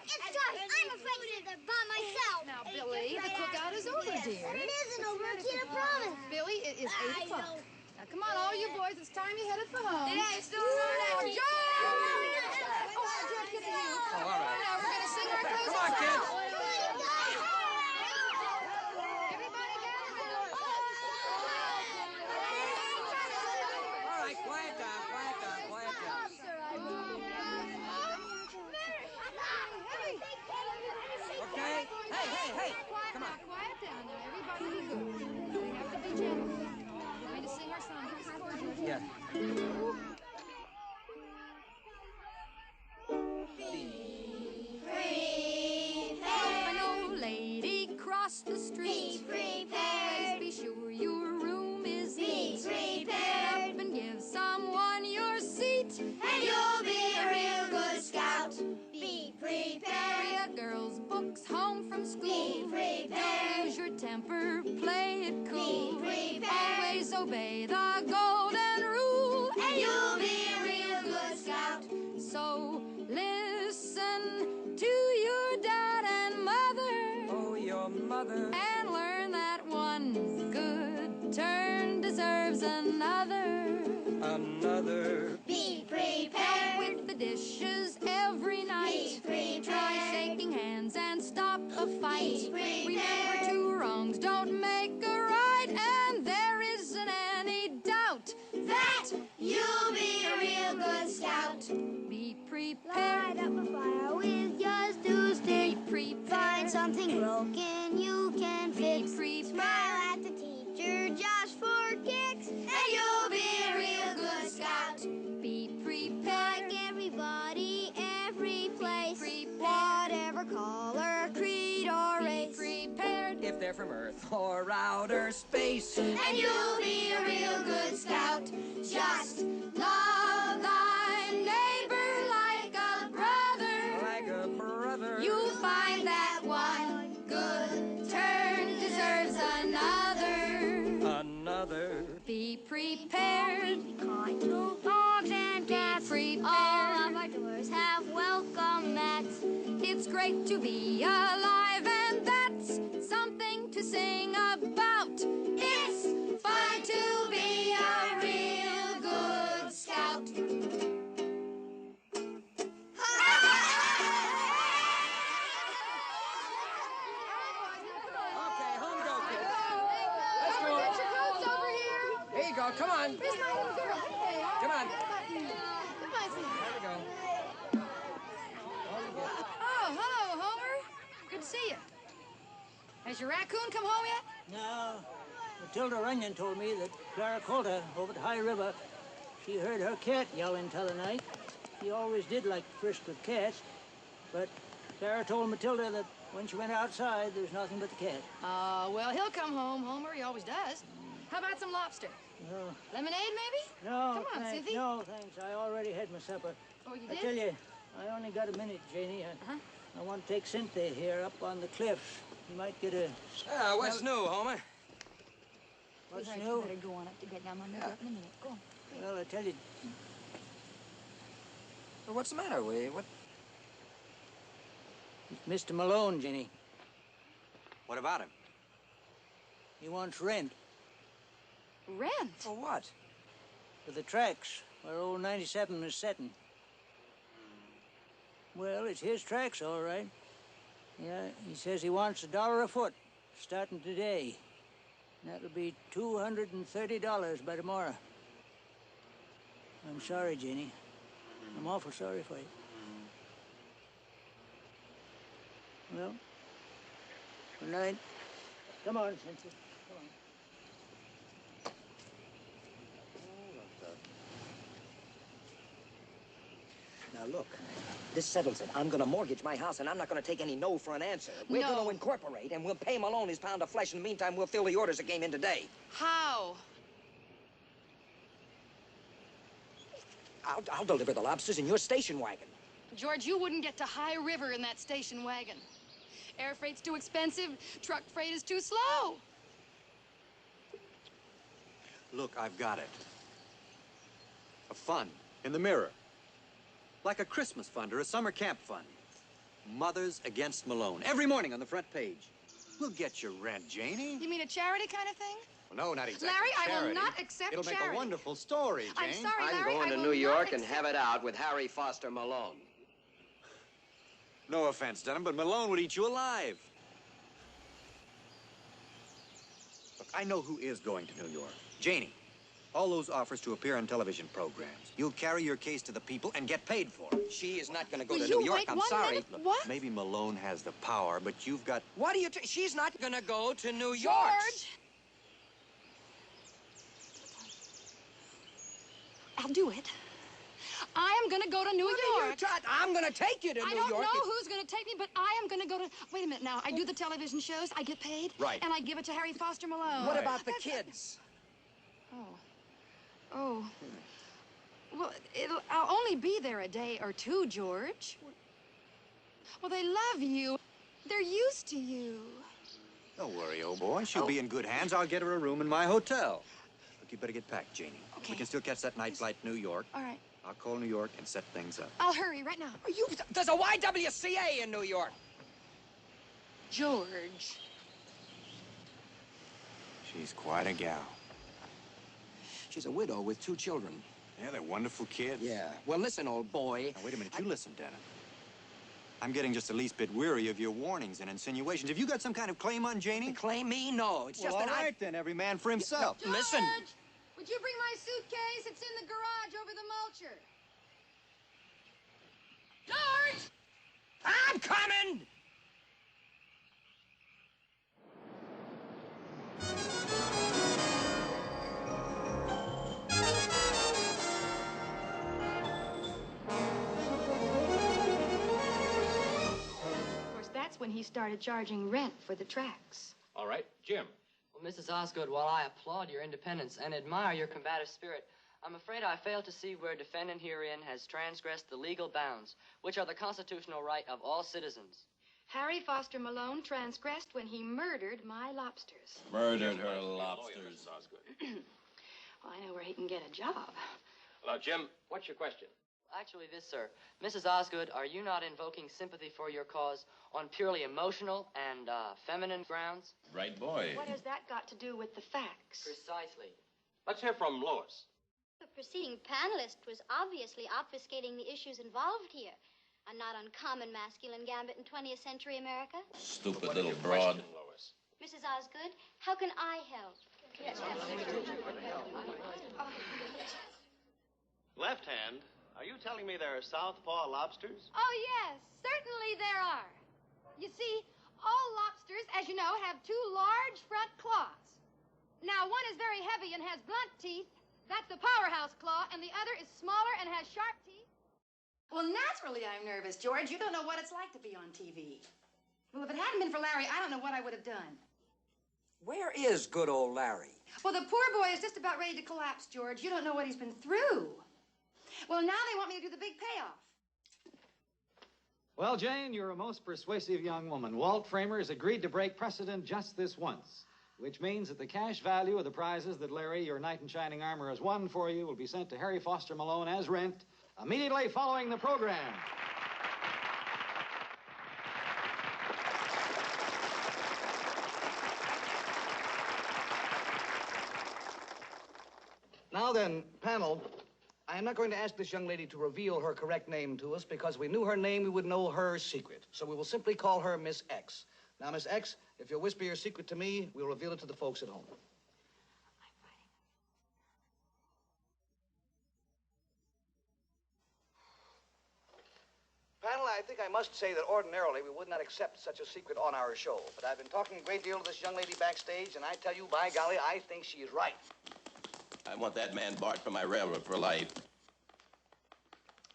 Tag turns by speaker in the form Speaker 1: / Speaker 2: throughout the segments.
Speaker 1: It's Josh. I'm afraid to sit there by myself.
Speaker 2: Now, Billy, the cookout is over, dear.
Speaker 1: But it isn't over. Kita promised.
Speaker 2: Billy, it is 8 o'clock. Now, come on, all you boys. It's time you headed for home.
Speaker 1: Yeah, it's still not
Speaker 2: George! Oh, George, get to you.
Speaker 3: Oh, all right.
Speaker 2: Now, we're going to sing our closing
Speaker 3: Come on, kids.
Speaker 2: song. Everybody gather around.
Speaker 3: All right, quiet down, quiet down, quiet down. Okay? Hey. Come on.
Speaker 2: Quiet down now. Everybody be good. We have to be gentle. We're going to sing our song. Give us a chord, George.
Speaker 3: Yeah.
Speaker 2: When old lady crossed the street, always be sure your room is neat. Get up and give someone your seat,
Speaker 1: And you'll be a real good scout. Be prepared.
Speaker 2: carry a girl's books home from school.
Speaker 1: Be prepared.
Speaker 2: Don't lose your temper, play it cool.
Speaker 1: Be prepared.
Speaker 2: Always obey the golden rule,
Speaker 1: And you'll be a real good scout.
Speaker 2: so listen to your dad and mother.
Speaker 3: Oh, your mother.
Speaker 2: And learn that one good turn deserves another.
Speaker 3: Another.
Speaker 1: Be
Speaker 2: Help
Speaker 1: prepared.
Speaker 2: with the dishes every night.
Speaker 1: Be prepared.
Speaker 2: Try shaking hands and stop a fight.
Speaker 1: Be prepared.
Speaker 2: Remember, two wrongs don't make a right, and there isn't any doubt
Speaker 1: That you'll be a real good scout.
Speaker 2: be
Speaker 1: Light
Speaker 2: prepared.
Speaker 1: up a fire with just two sticks.
Speaker 2: Be
Speaker 1: Find
Speaker 2: prepared.
Speaker 1: something broken you can fix.
Speaker 2: prepared.
Speaker 1: Smile at the teacher just for kicks. And you'll be a real good scout.
Speaker 2: Be prepared.
Speaker 1: Like everybody, every place.
Speaker 2: Prepared.
Speaker 1: Whatever color, creed, or
Speaker 2: Be
Speaker 1: race.
Speaker 2: prepared.
Speaker 3: If they're from Earth or outer space.
Speaker 1: And you'll be a real good scout. Just
Speaker 2: Love thy neighbor like a brother.
Speaker 3: Like a brother.
Speaker 2: You'll find that one good turn deserves another.
Speaker 3: Another.
Speaker 2: Be prepared.
Speaker 1: kind to dogs and cats.
Speaker 2: Be prepared.
Speaker 1: All of our doors have welcome mats.
Speaker 2: It's great to be alive, and that's something to sing about. It's fun to be a real good scout.
Speaker 3: Okay, home go, kids. Let's go.
Speaker 2: Get your coats over here.
Speaker 3: Here you go. Come on.
Speaker 2: Where's my little girl? Hey,
Speaker 3: Come on.
Speaker 2: Goodbye, sweetie.
Speaker 3: There we go.
Speaker 2: Oh, hello, Homer. Good to see you. Has your raccoon come home yet?
Speaker 4: No. Matilda Runyon told me that Clara Colta over at High River, she heard her cat yelling t'other night. She always did like to frisk with cats, but Clara told Matilda that when she went outside, there's nothing but the cat.
Speaker 2: Well, he'll come home, Homer. He always does. How about some lobster?
Speaker 4: No,
Speaker 2: Lemonade, maybe?
Speaker 4: no,
Speaker 2: Come on,
Speaker 4: thanks.
Speaker 2: Sithy.
Speaker 4: No, thanks. I already had my supper.
Speaker 2: Oh, you
Speaker 4: I
Speaker 2: did?
Speaker 4: tell you, I only got a minute, Janie. I want to take Cynthia here up on the cliffs. You might get a...
Speaker 3: What's new, Homer?
Speaker 4: What's
Speaker 2: You
Speaker 4: new?
Speaker 2: better go on up to get down on the in a minute. Go on.
Speaker 4: Well, I tell you,
Speaker 3: What's the matter? What?
Speaker 4: it's Mr. Malone, Jenny.
Speaker 3: What about him?
Speaker 4: He wants rent
Speaker 2: Rent?
Speaker 3: For what?
Speaker 4: for the tracks where old 97 is setting. Well, it's his tracks, all right. Yeah, he says he wants $1 a foot, starting today. That'll be $230 by tomorrow. I'm sorry, Jenny. I'm awful sorry for you. Well, good night. Come on, Cynthia. Come on.
Speaker 5: Now, look, this settles it. I'm going to mortgage my house, and I'm not going to take any no for an answer. We're
Speaker 2: No.
Speaker 5: going to incorporate, and we'll pay Malone his pound of flesh. In the meantime, we'll fill the orders that came in today.
Speaker 2: How?
Speaker 5: I'll deliver the lobsters in your station wagon.
Speaker 2: George, you wouldn't get to High River in that station wagon. Air freight's too expensive. Truck freight is too slow.
Speaker 6: Look, I've got it. A fund in the mirror. Like a Christmas fund or a summer camp fund. Mothers Against Malone. Every morning on the front page. We'll get your rent, Janie.
Speaker 2: You mean a charity kind of thing?
Speaker 6: Well, no, not exactly
Speaker 2: Larry,
Speaker 6: charity.
Speaker 2: I will not accept
Speaker 6: It'll make
Speaker 2: charity.
Speaker 6: a wonderful story, Jane.
Speaker 2: I'm sorry,
Speaker 5: I'm
Speaker 2: Larry,
Speaker 5: going
Speaker 2: I
Speaker 5: to
Speaker 2: will
Speaker 5: New
Speaker 2: not
Speaker 5: York and
Speaker 2: accept-
Speaker 5: have it out with Harry Foster Malone.
Speaker 6: No offense, Denham, but Malone would eat you alive. Look, I know who is going to New York. Janie. All those offers to appear on television programs. You'll carry your case to the people and get paid for it.
Speaker 5: She is not going to go
Speaker 2: Will
Speaker 5: to
Speaker 2: you
Speaker 5: New York.
Speaker 2: wait
Speaker 5: I'm
Speaker 2: one
Speaker 5: sorry.
Speaker 2: minute?
Speaker 6: Look,
Speaker 2: What?
Speaker 6: maybe Malone has the power, but you've got...
Speaker 5: What are you... She's not going to go to New York.
Speaker 2: George! I'll do it. I am going to go to New York.
Speaker 5: I'm going to take you to
Speaker 2: I
Speaker 5: New
Speaker 2: don't
Speaker 5: York.
Speaker 2: know who's going to take me, but I am going to go to... Wait a minute now. I do the television shows. I get paid.
Speaker 6: Right.
Speaker 2: And I give it to Harry Foster Malone.
Speaker 5: What about the kids?
Speaker 2: Oh. Well, I'll only be there a day or two, George. Well, they love you. They're used to you.
Speaker 6: Don't worry, old boy. She'll be in good hands. I'll get her a room in my hotel. Look, you better get packed, Janie.
Speaker 2: Okay.
Speaker 6: We can still catch that night flight to New York.
Speaker 2: All right.
Speaker 6: I'll call New York and set things up.
Speaker 2: I'll hurry right now.
Speaker 5: There's a YWCA in New York.
Speaker 2: George.
Speaker 6: She's quite a gal.
Speaker 5: She's a widow with 2 children.
Speaker 6: Yeah, they're wonderful kids.
Speaker 5: Yeah. Well, listen, old boy.
Speaker 6: Now, wait a minute. You listen, Denham. I'm getting just the least bit weary of your warnings and insinuations. Have you got some kind of claim on Janie?
Speaker 5: Claim me? No. It's
Speaker 6: Well,
Speaker 5: just
Speaker 6: all
Speaker 5: that
Speaker 6: right, then. Every man for himself.
Speaker 2: George!
Speaker 5: Listen.
Speaker 2: Would you bring my suitcase? It's in the garage over the mulcher. George!
Speaker 5: I'm coming!
Speaker 2: Of course, that's when he started charging rent for the tracks.
Speaker 7: All right, Jim.
Speaker 8: Well, Mrs. Osgood, while I applaud your independence and admire your combative spirit, I'm afraid I fail to see where defendant herein has transgressed the legal bounds, which are the constitutional right of all citizens.
Speaker 2: Harry Foster Malone transgressed when he murdered my lobsters.
Speaker 9: Murdered her lobsters.
Speaker 2: Well, I know where he can get a job.
Speaker 7: Now, Jim, what's your question?
Speaker 8: Actually, this, sir. Mrs. Osgood, are you not invoking sympathy for your cause on purely emotional and feminine grounds?
Speaker 9: Right, boy.
Speaker 2: What has that got to do with the facts?
Speaker 8: Precisely.
Speaker 7: Let's hear from Lois.
Speaker 1: The preceding panelist was obviously obfuscating the issues involved here. A not uncommon masculine gambit in 20th century America.
Speaker 9: Stupid little broad.
Speaker 7: Question, Lois.
Speaker 1: Mrs. Osgood, how can I help?
Speaker 10: Left hand, are you telling me there are southpaw lobsters?
Speaker 2: Oh, yes, certainly there are. You see, all lobsters, as you know, have 2 large front claws. Now, one is very heavy and has blunt teeth. That's the powerhouse claw, and the other is smaller and has sharp teeth.
Speaker 11: Well, naturally I'm nervous, George. You don't know what it's like to be on TV. Well, if it hadn't been for Larry, I don't know what I would have done.
Speaker 5: Where is good old Larry?
Speaker 11: Well, the poor boy is just about ready to collapse, George. You don't know what he's been through. Well, now they want me to do the big payoff.
Speaker 12: Well, Jane, you're a most persuasive young woman. Walt Framer has agreed to break precedent just this once, which means that the cash value of the prizes that Larry, your knight in shining armor, has won for you will be sent to Harry Foster Malone as rent immediately following the program.
Speaker 3: Now then, panel, I am not going to ask this young lady to reveal her correct name to us because if we knew her name, we would know her secret. So we will simply call her Miss X. Now, Miss X, if you'll whisper your secret to me, we'll reveal it to the folks at home. Panel, I think I must say that ordinarily we would not accept such a secret on our show. But I've been talking a great deal to this young lady backstage, and I tell you, by golly, I think she is right.
Speaker 9: I want that man barred from my railroad for life.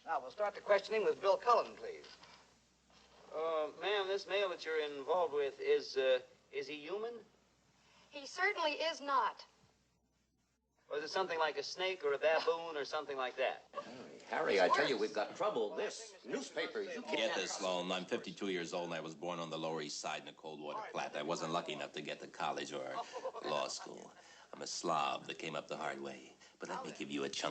Speaker 3: Now, we'll start the questioning with Bill Cullen, please.
Speaker 10: Ma'am, this male that you're involved with, is he human?
Speaker 2: He certainly is not.
Speaker 10: Or is it something like a snake or a baboon or something like that?
Speaker 5: Harry, I tell you, we've got trouble. This newspaper, you can't...
Speaker 9: Get this, Sloan. I'm 52 years old and I was born on the Lower East Side in the Coldwater Platte. I wasn't lucky enough to get to college or law school. I'm a slob that came up the hard way. But let me give you a chunk